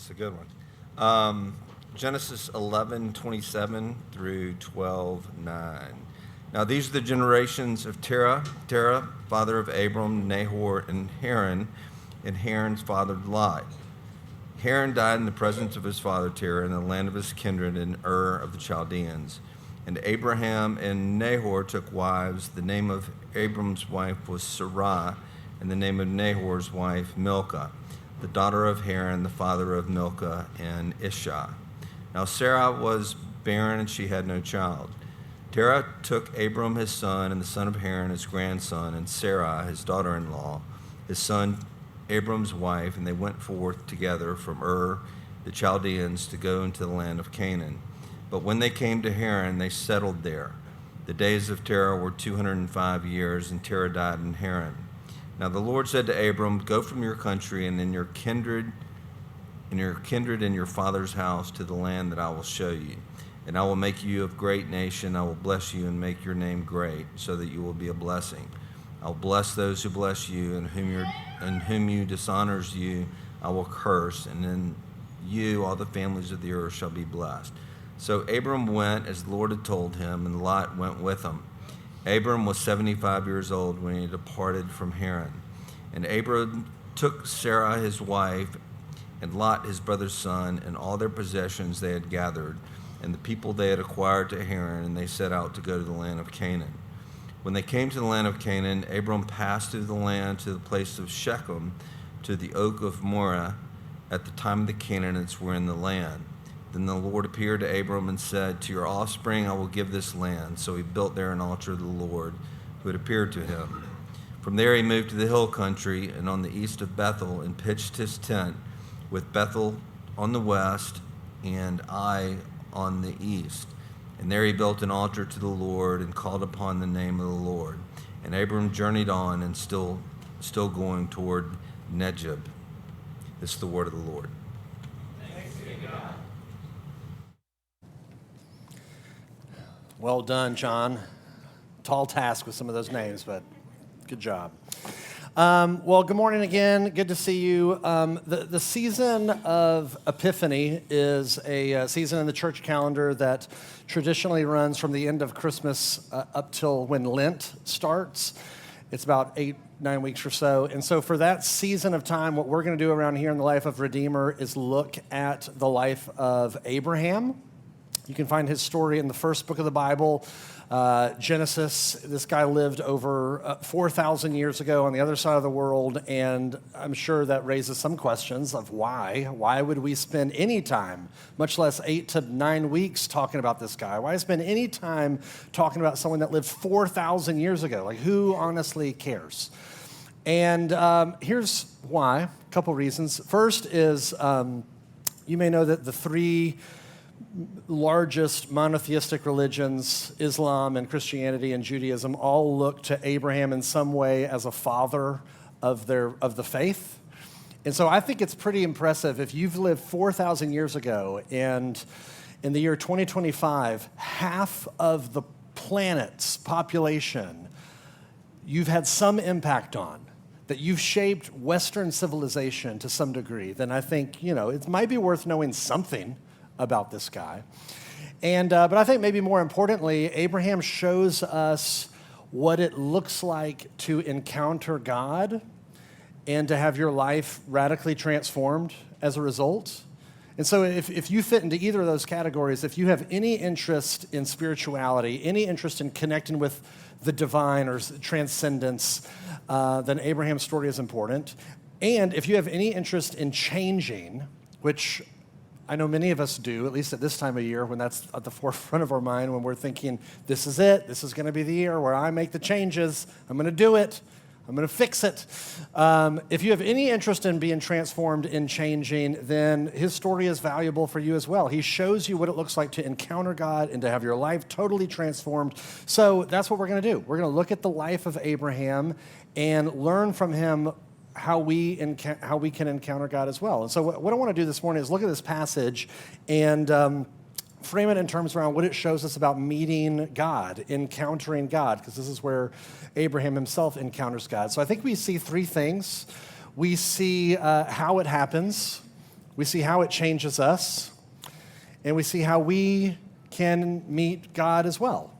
It's a good one. Genesis 11:27 through 12:9. Now these are the generations of Terah. Terah, father of Abram, Nahor, and Haran, and Haran's father Lot. Haran died in the presence of his father Terah in the land of his kindred in Ur of the Chaldeans. And Abraham and Nahor took wives. The name of Abram's wife was Sarai, and the name of Nahor's wife Milcah, the daughter of Haran, the father of Milcah and Ishah. Now Sarah was barren, and she had no child. Terah took Abram his son, and the son of Haran his grandson, and Sarai his daughter-in-law, his son Abram's wife, and they went forth together from Ur the Chaldeans to go into the land of Canaan. But when they came to Haran, they settled there. The days of Terah were 205 years, and Terah died in Haran. Now the Lord said to Abram, "Go from your country and in your kindred and your father's house to the land that I will show you. And I will make you a great nation. I will bless you and make your name great, so that you will be a blessing. I will bless those who bless you, and whom you dishonors you, I will curse. And in you all the families of the earth shall be blessed." So Abram went as the Lord had told him, and Lot went with him. Abram was 75 years old when he departed from Haran. And Abram took Sarah his wife, and Lot his brother's son, and all their possessions they had gathered, and the people they had acquired to Haran, and they set out to go to the land of Canaan. When they came to the land of Canaan, Abram passed through the land to the place of Shechem, to the oak of Moreh, at the time the Canaanites were in the land. Then the Lord appeared to Abram and said, "To your offspring I will give this land." So he built there an altar to the Lord, who had appeared to him. From there he moved to the hill country and on the east of Bethel, and pitched his tent, with Bethel on the west and Ai on the east. And there he built an altar to the Lord and called upon the name of the Lord. And Abram journeyed on, and still going toward Negeb. This is the word of the Lord. Thanks be to God. Well done, John. Tall task with some of those names, but good job. Well, good morning again. Good to see you. The season of Epiphany is a season in the church calendar that traditionally runs from the end of Christmas up till when Lent starts. It's about 8-9 weeks or so. And so for that season of time, what we're going to do around here in the life of Redeemer is look at the life of Abraham. You can find his story in the first book of the Bible, Genesis. This guy lived over 4,000 years ago on the other side of the world, and I'm sure that raises some questions of why. Why would we spend any time, much less 8 to 9 weeks, talking about this guy? Why spend any time talking about someone that lived 4,000 years ago? Like, who honestly cares? And here's why, a couple reasons. First is you may know that the three largest monotheistic religions, Islam and Christianity and Judaism, all look to Abraham in some way as a father of the faith. And so I think it's pretty impressive if you've lived 4,000 years ago, and in the year 2025, half of the planet's population you've had some impact on, that you've shaped Western civilization to some degree, then I think, it might be worth knowing something about this guy. And but I think maybe more importantly, Abraham shows us what it looks like to encounter God and to have your life radically transformed as a result. And so if you fit into either of those categories, if you have any interest in spirituality, any interest in connecting with the divine or transcendence, then Abraham's story is important. And if you have any interest in changing, which I know many of us do, at least at this time of year, when that's at the forefront of our mind, when we're thinking, this is it, this is going to be the year where I make the changes, I'm going to do it, I'm going to fix it. If you have any interest in being transformed, in changing, then his story is valuable for you as well. He shows you what it looks like to encounter God and to have your life totally transformed. So that's what we're going to do. We're going to look at the life of Abraham and learn from him how we can encounter God as well. And so what I want to do this morning is look at this passage and frame it in terms around what it shows us about meeting God, encountering God, because this is where Abraham himself encounters God. So I think we see three things. We see how it happens. we see how it changes us, and we see how we can meet God as well.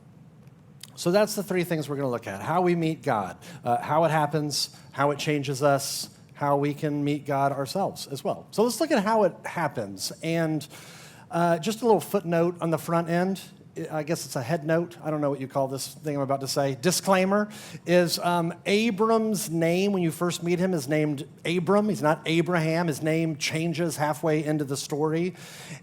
So that's the three things we're going to look at: how we meet God, how it happens, how it changes us, how we can meet God ourselves as well. So let's look at how it happens. And just a little footnote on the front end. I guess it's a head note. I don't know what you call this thing I'm about to say. Disclaimer is Abram's name, when you first meet him, is named Abram. He's not Abraham. His name changes halfway into the story.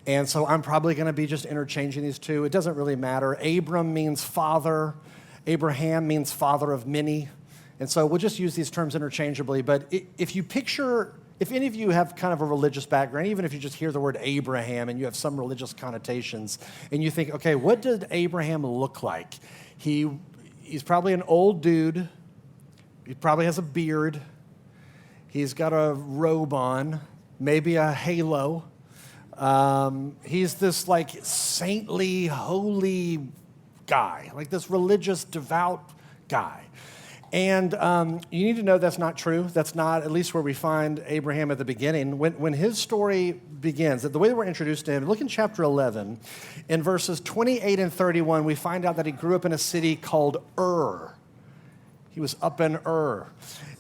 And so I'm probably going to be just interchanging these two. It doesn't really matter. Abram means father. Abraham means father of many. And so we'll just use these terms interchangeably. But if you picture, if any of you have kind of a religious background, even if you just hear the word Abraham and you have some religious connotations, and you think, okay, what did Abraham look like? He's probably an old dude. He probably has a beard. He's got a robe on, maybe a halo. He's this like saintly, holy guy, like this religious, devout guy. And you need to know that's not true. That's not, at least where we find Abraham at the beginning. When his story begins, the way that we're introduced to him, look in chapter 11. In verses 28 and 31, we find out that he grew up in a city called Ur. He was up in Ur.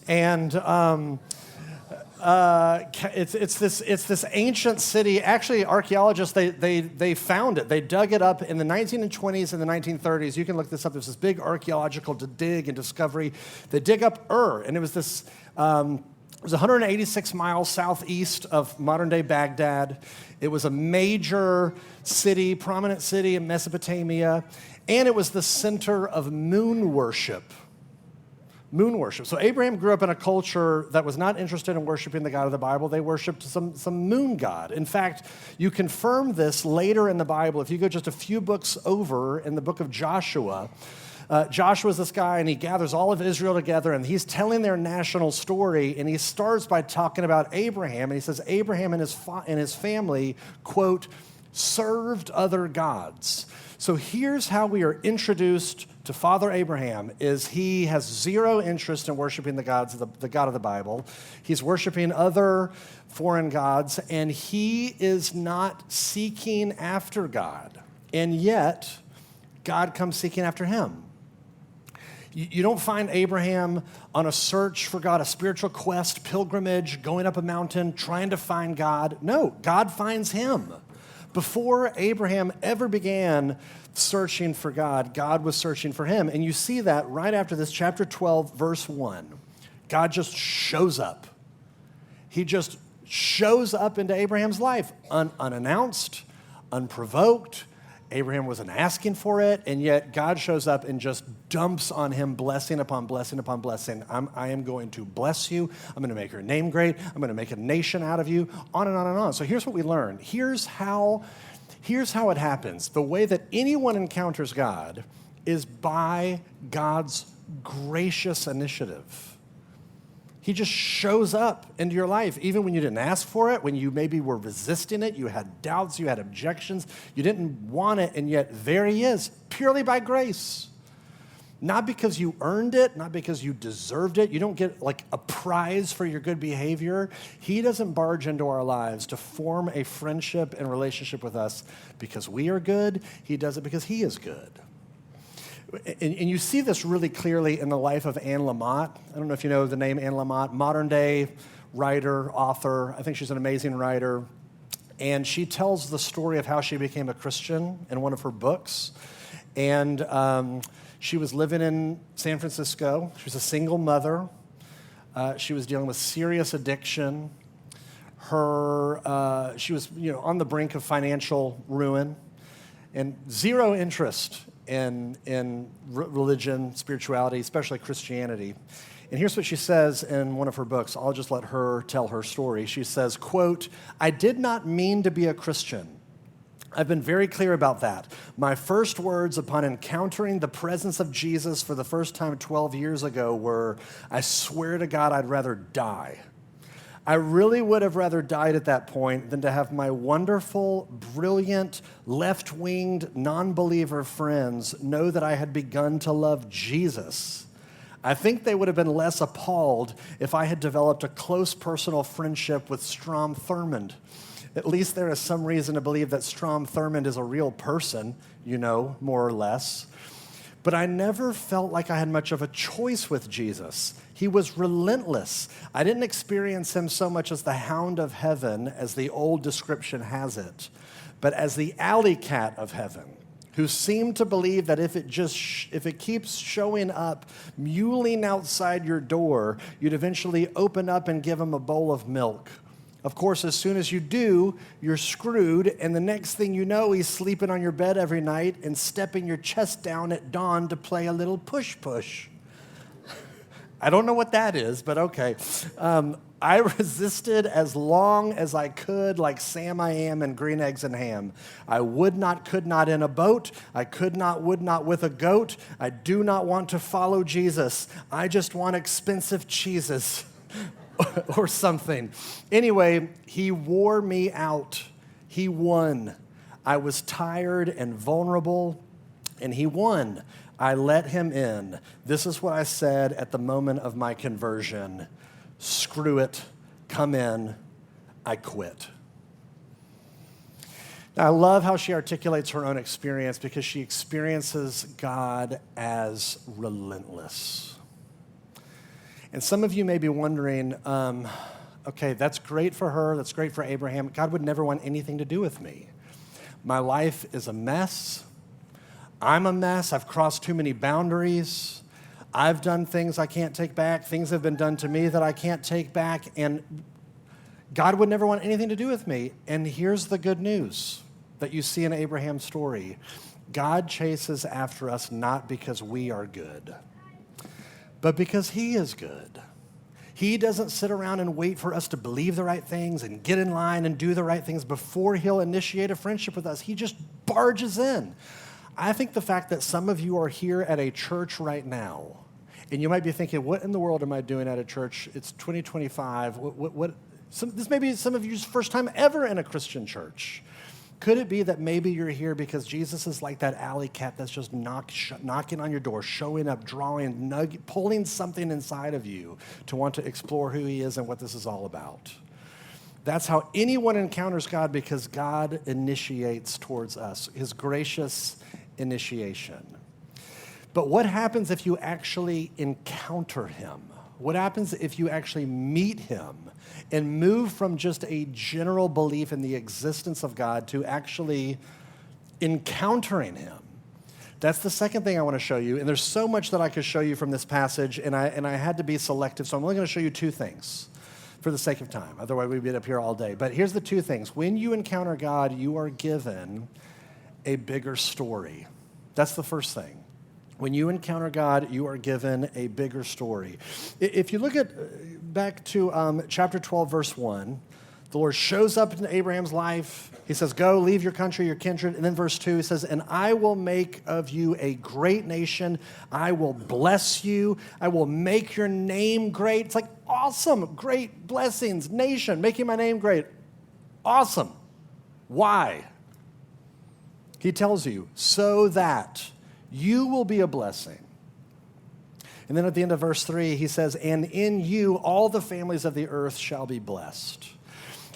And it's this ancient city. Actually, archaeologists, they found it. They dug it up in the 1920s and the 1930s. You can look this up. There's this big archaeological dig and discovery. They dig up Ur, and it was this. It was 186 miles southeast of modern-day Baghdad. It was a major city, prominent city in Mesopotamia, and it was the center of moon worship. Moon worship. So Abraham grew up in a culture that was not interested in worshiping the God of the Bible. They worshiped some moon god. In fact, you confirm this later in the Bible. If you go just a few books over in the book of Joshua, Joshua's this guy, and he gathers all of Israel together, and he's telling their national story, and he starts by talking about Abraham, and he says Abraham and his family, quote, served other gods. So here's how we are introduced to Father Abraham, is he has zero interest in worshiping the God of the Bible. He's worshiping other foreign gods, and he is not seeking after God. And yet, God comes seeking after him. You don't find Abraham on a search for God, a spiritual quest, pilgrimage, going up a mountain, trying to find God. No, God finds him. Before Abraham ever began searching for God, God was searching for him. And you see that right after this, chapter 12, verse 1. God just shows up. He just shows up into Abraham's life, unannounced, unprovoked. Abraham wasn't asking for it, and yet God shows up and just dumps on him blessing upon blessing upon blessing. I am going to bless you. I'm going to make your name great. I'm going to make a nation out of you, on and on and on. So here's what we learn. Here's how it happens. The way that anyone encounters God is by God's gracious initiative. He just shows up into your life, even when you didn't ask for it, when you maybe were resisting it, you had doubts, you had objections, you didn't want it, and yet there he is, purely by grace. Not because you earned it, not because you deserved it. You don't get like a prize for your good behavior. He doesn't barge into our lives to form a friendship and relationship with us because we are good. He does it because he is good. And you see this really clearly in the life of Anne Lamott. I don't know if you know the name Anne Lamott, modern-day writer, author. I think she's an amazing writer. And she tells the story of how she became a Christian in one of her books. And she was living in San Francisco. She was a single mother. She was dealing with serious addiction. She was on the brink of financial ruin and zero interest in religion, spirituality, especially Christianity. And here's what she says in one of her books. I'll just let her tell her story. She says, quote, "I did not mean to be a Christian. I've been very clear about that. My first words upon encountering the presence of Jesus for the first time 12 years ago were, I swear to God, I'd rather die. I really would have rather died at that point than to have my wonderful, brilliant, left-winged, non-believer friends know that I had begun to love Jesus. I think they would have been less appalled if I had developed a close personal friendship with Strom Thurmond. At least there is some reason to believe that Strom Thurmond is a real person, more or less. But I never felt like I had much of a choice with Jesus. He was relentless. I didn't experience him so much as the hound of heaven, as the old description has it, but as the alley cat of heaven, who seemed to believe that if it keeps showing up, mewling outside your door, you'd eventually open up and give him a bowl of milk. Of course, as soon as you do, you're screwed, and the next thing you know, he's sleeping on your bed every night and stepping your chest down at dawn to play a little push-push. I don't know what that is, but okay. I resisted as long as I could, like Sam I Am in Green Eggs and Ham. I would not, could not in a boat. I could not, would not with a goat. I do not want to follow Jesus. I just want expensive cheeses or something. Anyway, he wore me out. He won. I was tired and vulnerable, and he won. I let him in. This is what I said at the moment of my conversion. Screw it. Come in. I quit. Now, I love how she articulates her own experience because she experiences God as relentless. And some of you may be wondering, okay, that's great for her. That's great for Abraham. God would never want anything to do with me. My life is a mess. I'm a mess. I've crossed too many boundaries. I've done things I can't take back. Things have been done to me that I can't take back. And God would never want anything to do with me. And here's the good news that you see in Abraham's story. God chases after us not because we are good, but because he is good. He doesn't sit around and wait for us to believe the right things and get in line and do the right things before he'll initiate a friendship with us. He just barges in. I think the fact that some of you are here at a church right now, and you might be thinking, what in the world am I doing at a church? It's 2025. This may be some of you's first time ever in a Christian church. Could it be that maybe you're here because Jesus is like that alley cat that's just knocking on your door, showing up, drawing, pulling something inside of you to want to explore who he is and what this is all about? That's how anyone encounters God, because God initiates towards us, his gracious initiation. But what happens if you actually encounter him? What happens if you actually meet him and move from just a general belief in the existence of God to actually encountering him? That's the second thing I want to show you. And there's so much that I could show you from this passage, and I had to be selective, so I'm only going to show you two things for the sake of time. Otherwise, we'd be up here all day. But here's the two things. When you encounter God, you are given a bigger story. That's the first thing. When you encounter God, you are given a bigger story. If you look at back to chapter 12, verse 1, the Lord shows up in Abraham's life. He says, go, leave your country, your kindred. And then verse 2, he says, and I will make of you a great nation. I will bless you. I will make your name great. It's like, awesome, great blessings, nation, making my name great. Awesome. Why? He tells you, so that you will be a blessing. And then at the end of verse 3, he says, and in you all the families of the earth shall be blessed.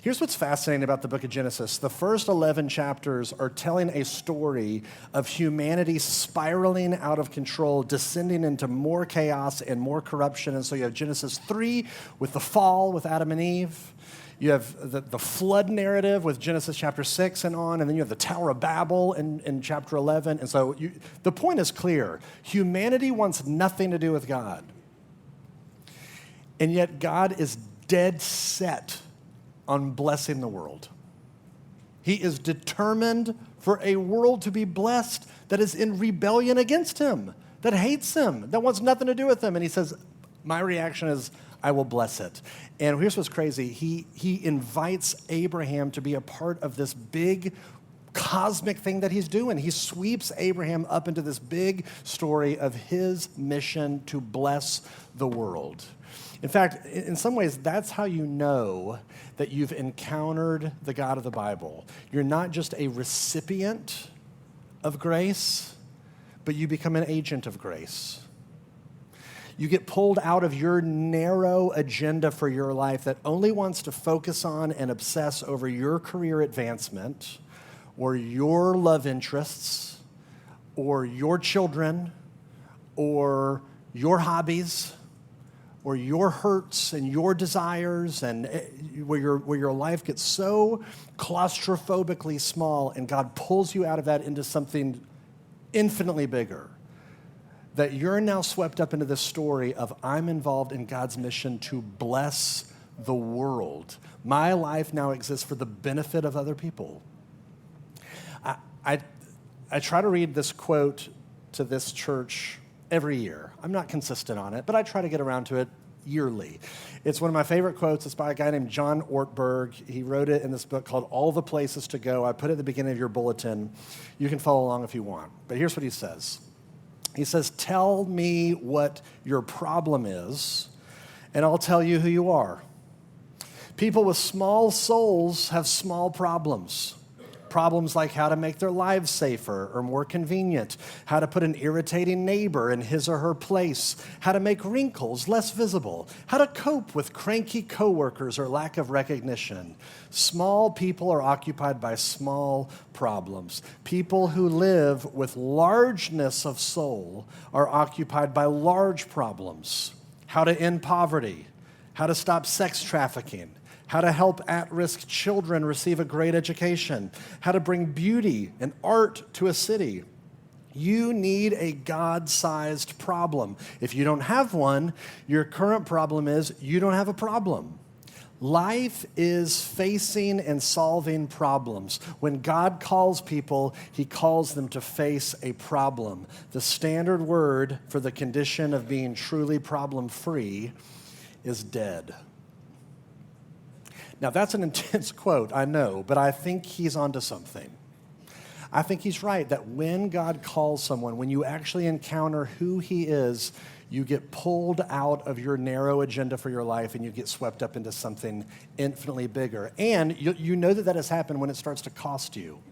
Here's what's fascinating about the book of Genesis. The first 11 chapters are telling a story of humanity spiraling out of control, descending into more chaos and more corruption. And so you have Genesis 3 with the fall with Adam and Eve. You have the flood narrative with Genesis chapter 6 and on, and then you have the Tower of Babel in chapter 11. And so the point is clear. Humanity wants nothing to do with God. And yet God is dead set on blessing the world. He is determined for a world to be blessed that is in rebellion against him, that hates him, that wants nothing to do with him. And he says, my reaction is, I will bless it. And here's what's crazy. He invites Abraham to be a part of this big cosmic thing that he's doing. He sweeps Abraham up into this big story of his mission to bless the world. In fact, in some ways, that's how you know that you've encountered the God of the Bible. You're not just a recipient of grace, but you become an agent of grace. You get pulled out of your narrow agenda for your life that only wants to focus on and obsess over your career advancement or your love interests or your children or your hobbies or your hurts and your desires, and where your life gets so claustrophobically small, and God pulls you out of that into something infinitely bigger, that you're now swept up into this story of, I'm involved in God's mission to bless the world. My life now exists for the benefit of other people. I try to read this quote to this church every year. I'm not consistent on it, but I try to get around to it yearly. It's one of my favorite quotes. It's by a guy named John Ortberg. He wrote it in this book called All the Places to Go. I put it at the beginning of your bulletin. You can follow along if you want. But here's what he says. He says, tell me what your problem is, and I'll tell you who you are. People with small souls have small problems. Problems like how to make their lives safer or more convenient, how to put an irritating neighbor in his or her place, how to make wrinkles less visible, how to cope with cranky coworkers or lack of recognition. Small people are occupied by small problems. People who live with largeness of soul are occupied by large problems. How to end poverty, how to stop sex trafficking, how to help at-risk children receive a great education, how to bring beauty and art to a city. You need a God-sized problem. If you don't have one, your current problem is you don't have a problem. Life is facing and solving problems. When God calls people, he calls them to face a problem. The standard word for the condition of being truly problem-free is dead. Now, that's an intense quote, I know, but I think he's onto something. I think he's right that when God calls someone, when you actually encounter who he is, you get pulled out of your narrow agenda for your life and you get swept up into something infinitely bigger. And you know that has happened when it starts to cost you,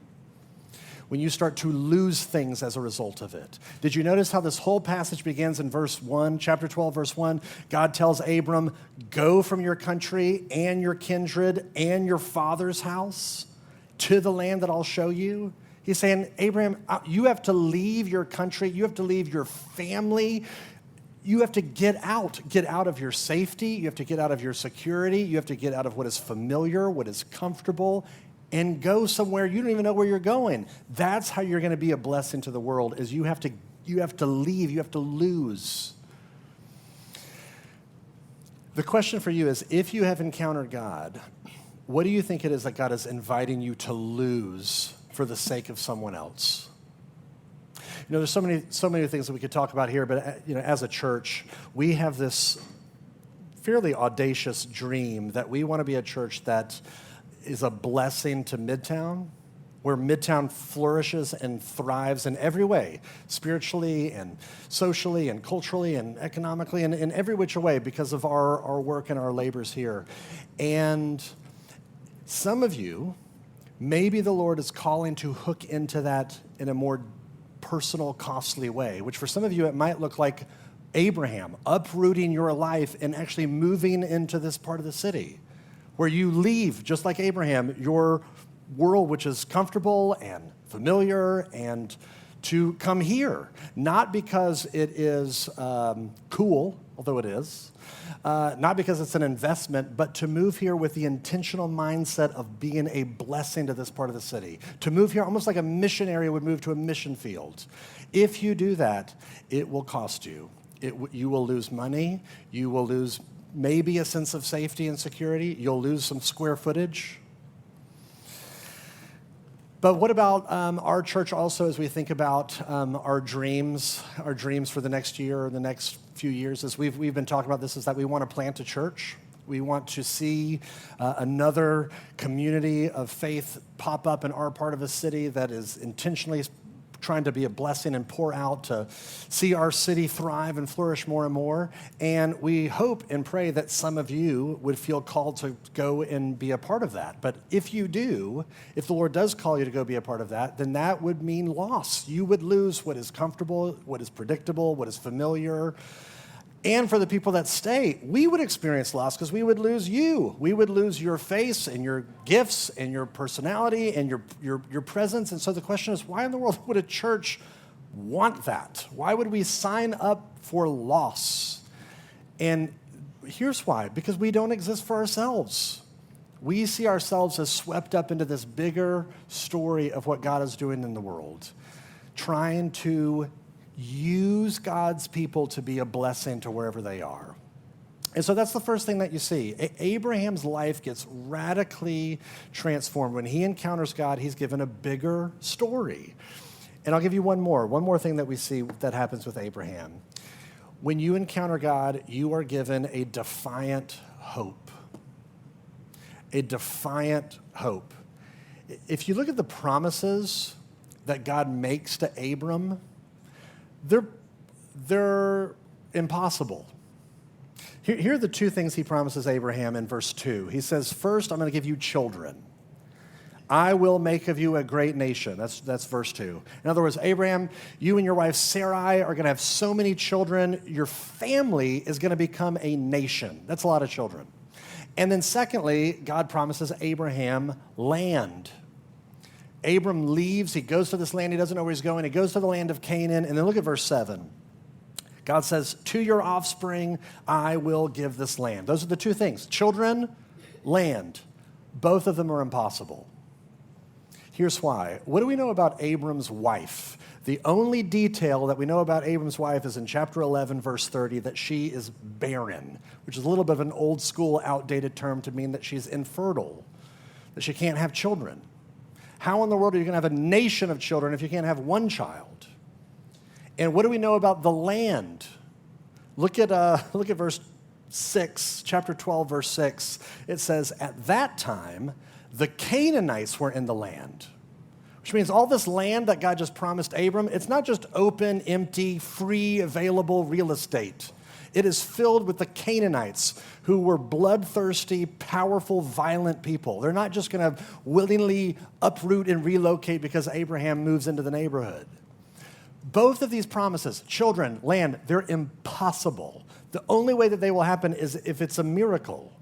when you start to lose things as a result of it. Did you notice how this whole passage begins in verse 1, chapter 12, verse 1? God tells Abram, go from your country and your kindred and your father's house to the land that I'll show you. He's saying, Abraham, you have to leave your country. You have to leave your family. You have to get out of your safety. You have to get out of your security. You have to get out of what is familiar, what is comfortable, and go somewhere you don't even know where you're going. That's how you're going to be a blessing to the world, is you have to leave, you have to lose. The question for you is, if you have encountered God, what do you think it is that God is inviting you to lose for the sake of someone else? You know, there's so many things that we could talk about here, but as a church, we have this fairly audacious dream that we want to be a church that is a blessing to Midtown, where Midtown flourishes and thrives in every way, spiritually and socially and culturally and economically and in every which way because of our work and our labors here. And some of you, maybe the Lord is calling to hook into that in a more personal, costly way, which for some of you, it might look like Abraham uprooting your life and actually moving into this part of the city, where you leave, just like Abraham, your world, which is comfortable and familiar, and to come here, not because it is cool, although it is, not because it's an investment, but to move here with the intentional mindset of being a blessing to this part of the city. To move here almost like a missionary would move to a mission field. If you do that, it will cost you. You will lose money. You will lose maybe a sense of safety and security. You'll lose some square footage. But what about our church also as we think about our dreams for the next year or the next few years? As we've been talking about this, is that we want to plant a church. We want to see another community of faith pop up in our part of a city that is intentionally trying to be a blessing and pour out to see our city thrive and flourish more and more. And we hope and pray that some of you would feel called to go and be a part of that. But if you do, if the Lord does call you to go be a part of that, then that would mean loss. You would lose what is comfortable, what is predictable, what is familiar. And for the people that stay, we would experience loss because we would lose you. We would lose your face and your gifts and your personality and your presence. And so the question is, why in the world would a church want that? Why would we sign up for loss? And here's why. Because we don't exist for ourselves. We see ourselves as swept up into this bigger story of what God is doing in the world, trying to use God's people to be a blessing to wherever they are. And so that's the first thing that you see. Abraham's life gets radically transformed. When he encounters God, he's given a bigger story. And I'll give you one more thing that we see that happens with Abraham. When you encounter God, you are given a defiant hope. A defiant hope. If you look at the promises that God makes to Abram, they're impossible. Here are the two things he promises Abraham in verse 2. He says, first, I'm going to give you children. I will make of you a great nation. That's verse 2. In other words, Abraham, you and your wife Sarai are going to have so many children, your family is going to become a nation. That's a lot of children. And then secondly, God promises Abraham land. Abram leaves, he goes to this land, he doesn't know where he's going, he goes to the land of Canaan, and then look at verse 7. God says, to your offspring, I will give this land. Those are the two things, children, land. Both of them are impossible. Here's why. What do we know about Abram's wife? The only detail that we know about Abram's wife is in chapter 11, verse 30, that she is barren, which is a little bit of an old school, outdated term to mean that she's infertile, that she can't have children. How in the world are you going to have a nation of children if you can't have one child? And what do we know about the land? Look at verse 6, chapter 12, verse 6. It says, at that time, the Canaanites were in the land, which means all this land that God just promised Abram, it's not just open, empty, free, available real estate. It is filled with the Canaanites who were bloodthirsty, powerful, violent people. They're not just going to willingly uproot and relocate because Abraham moves into the neighborhood. Both of these promises, children, land, they're impossible. The only way that they will happen is if it's a miracle.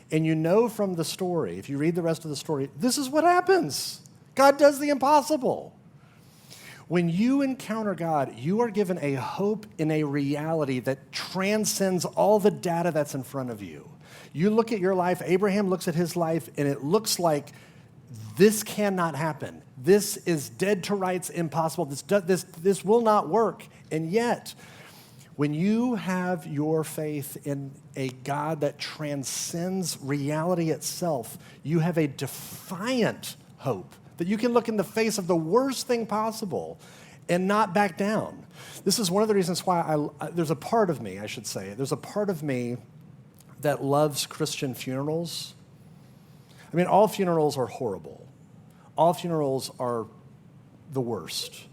And you know from the story, if you read the rest of the story, this is what happens. God does the impossible. When you encounter God, you are given a hope in a reality that transcends all the data that's in front of you. You look at your life, Abraham looks at his life, and it looks like this cannot happen. This is dead to rights, impossible. This will not work. And yet, when you have your faith in a God that transcends reality itself, you have a defiant hope that you can look in the face of the worst thing possible and not back down. This is one of the reasons why there's a part of me that loves Christian funerals. I mean, all funerals are horrible. All funerals are the worst.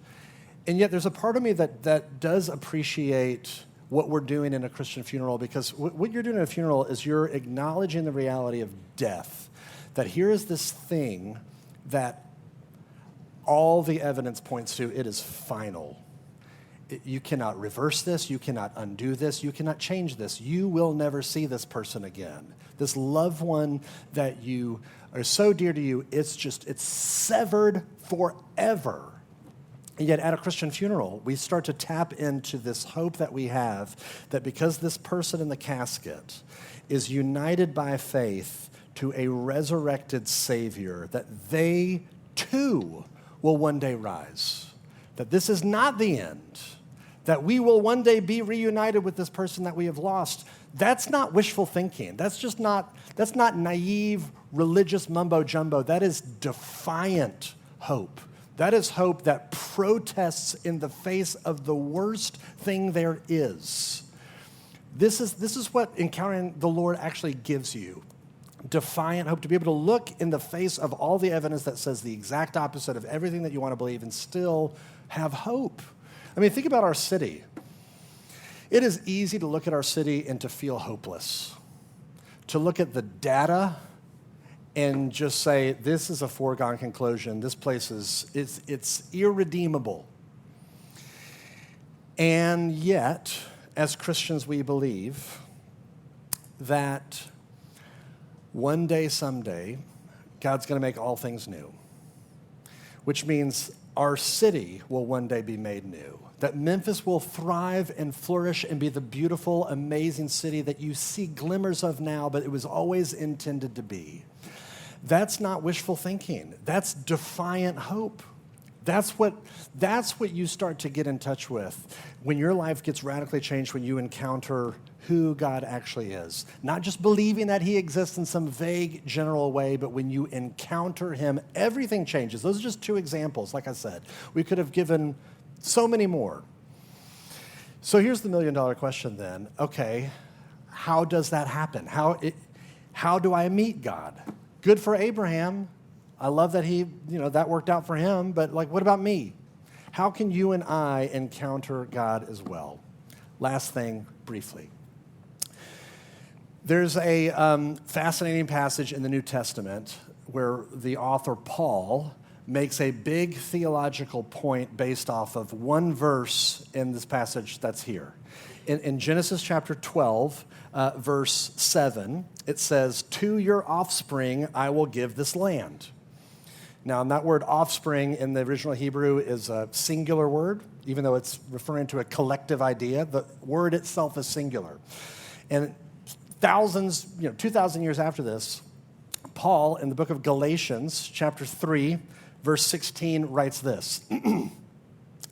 And yet there's a part of me that does appreciate what we're doing in a Christian funeral, because what you're doing in a funeral is you're acknowledging the reality of death, that here is this thing that all the evidence points to, it is final. You cannot reverse this, you cannot undo this, you cannot change this. You will never see this person again. This loved one that you are so dear to you, it's severed forever. And yet at a Christian funeral, we start to tap into this hope that we have that because this person in the casket is united by faith to a resurrected Savior, that they too will one day rise. That this is not the end. That we will one day be reunited with this person that we have lost. That's not wishful thinking. That's not naive religious mumbo jumbo. That is defiant hope. That is hope that protests in the face of the worst thing there is. This is what encountering the Lord actually gives you. Defiant hope, to be able to look in the face of all the evidence that says the exact opposite of everything that you want to believe and still have hope. I mean, think about our city. It is easy to look at our city and to feel hopeless, to look at the data and just say, this is a foregone conclusion. This place it's irredeemable. And yet, as Christians, we believe that one day, someday, God's going to make all things new, which means our city will one day be made new, that Memphis will thrive and flourish and be the beautiful, amazing city that you see glimmers of now, but it was always intended to be. That's not wishful thinking. That's defiant hope. That's what you start to get in touch with when your life gets radically changed, when you encounter who God actually is. Not just believing that he exists in some vague general way, but when you encounter him, everything changes. Those are just two examples, like I said. We could have given so many more. So here's the million-dollar question then. Okay, how does that happen? How do I meet God? Good for Abraham. I love that that worked out for him, but what about me? How can you and I encounter God as well? Last thing, briefly. There's a fascinating passage in the New Testament where the author Paul makes a big theological point based off of one verse in this passage that's here. In Genesis chapter 12, verse 7, it says, "To your offspring I will give this land." Now, that word offspring in the original Hebrew is a singular word, even though it's referring to a collective idea. The word itself is singular. And 2,000 years after this, Paul, in the book of Galatians, chapter 3, verse 16, writes this.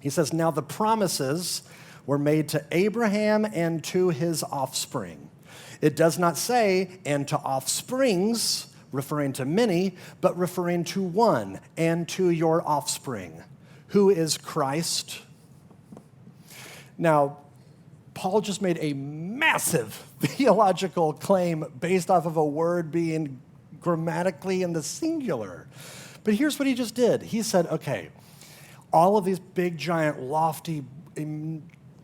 He says, "Now the promises were made to Abraham and to his offspring. It does not say, and to offsprings, referring to many, but referring to one, and to your offspring, who is Christ." Now, Paul just made a massive theological claim based off of a word being grammatically in the singular. But here's what he just did. He said, okay, all of these big, giant, lofty,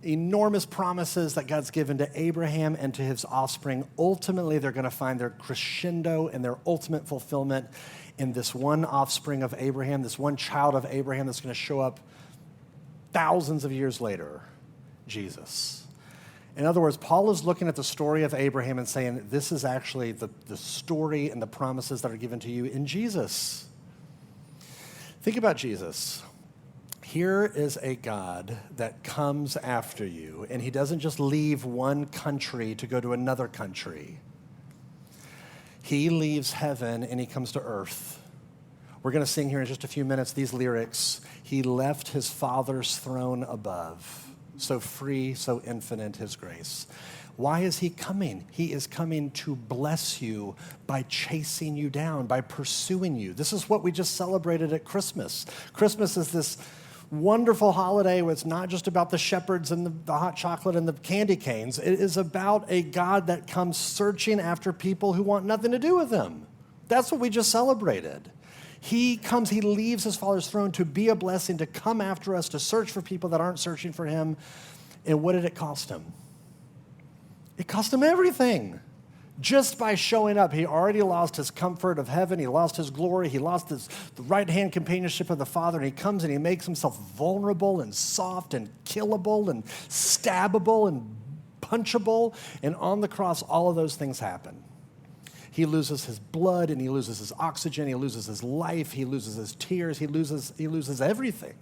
enormous promises that God's given to Abraham and to his offspring, ultimately they're going to find their crescendo and their ultimate fulfillment in this one offspring of Abraham, this one child of Abraham that's going to show up thousands of years later, Jesus. In other words, Paul is looking at the story of Abraham and saying, this is actually the story and the promises that are given to you in Jesus. Think about Jesus. Here is a God that comes after you, and he doesn't just leave one country to go to another country. He leaves heaven and he comes to earth. We're going to sing here in just a few minutes these lyrics. He left his Father's throne above. So free, so infinite his grace. Why is he coming? He is coming to bless you by chasing you down, by pursuing you. This is what we just celebrated at Christmas. Christmas is this wonderful holiday where it's not just about the shepherds and the hot chocolate and the candy canes. It is about a God that comes searching after people who want nothing to do with him. That's what we just celebrated. He comes, he leaves his Father's throne to be a blessing, to come after us, to search for people that aren't searching for him. And what did it cost him? It cost him everything. Just by showing up, he already lost his comfort of heaven. He lost his glory. He lost the right-hand companionship of the Father. And he comes and he makes himself vulnerable and soft and killable and stabbable and punchable. And on the cross, all of those things happen. He loses his blood and he loses his oxygen. He loses his life. He loses his tears. He loses everything.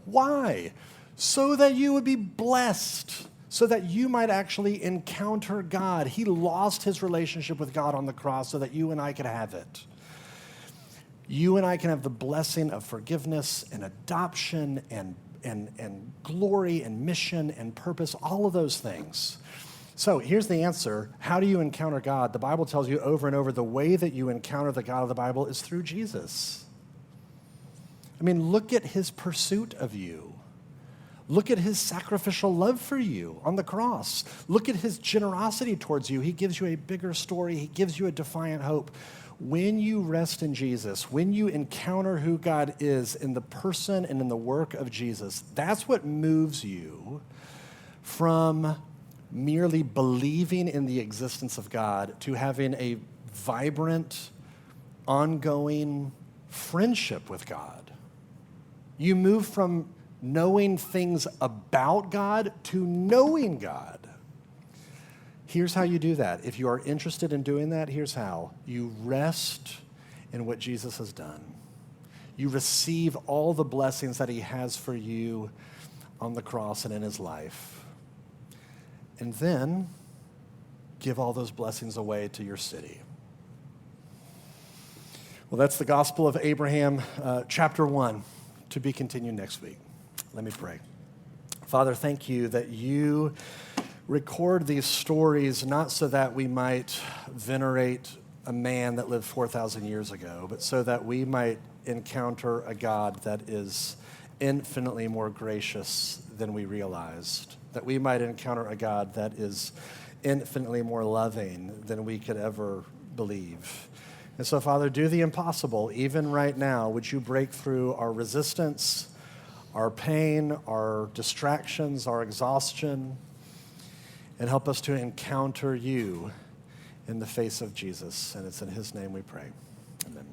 Why? So that you would be blessed. So that you might actually encounter God. He lost his relationship with God on the cross so that you and I could have it. You and I can have the blessing of forgiveness and adoption and glory and mission and purpose, all of those things. So here's the answer. How do you encounter God? The Bible tells you over and over the way that you encounter the God of the Bible is through Jesus. I mean, look at his pursuit of you. Look at his sacrificial love for you on the cross. Look at his generosity towards you. He gives you a bigger story. He gives you a defiant hope. When you rest in Jesus, when you encounter who God is in the person and in the work of Jesus, that's what moves you from merely believing in the existence of God to having a vibrant, ongoing friendship with God. You move from knowing things about God to knowing God. Here's how you do that. If you are interested in doing that, here's how. You rest in what Jesus has done. You receive all the blessings that he has for you on the cross and in his life. And then give all those blessings away to your city. Well, that's the Gospel of Abraham, chapter 1, to be continued next week. Let me pray. Father, thank you that you record these stories not so that we might venerate a man that lived 4,000 years ago, but so that we might encounter a God that is infinitely more gracious than we realized, that we might encounter a God that is infinitely more loving than we could ever believe. And so, Father, do the impossible. Even right now, would you break through our resistance, our pain, our distractions, our exhaustion, and help us to encounter you in the face of Jesus. And it's in his name we pray. Amen.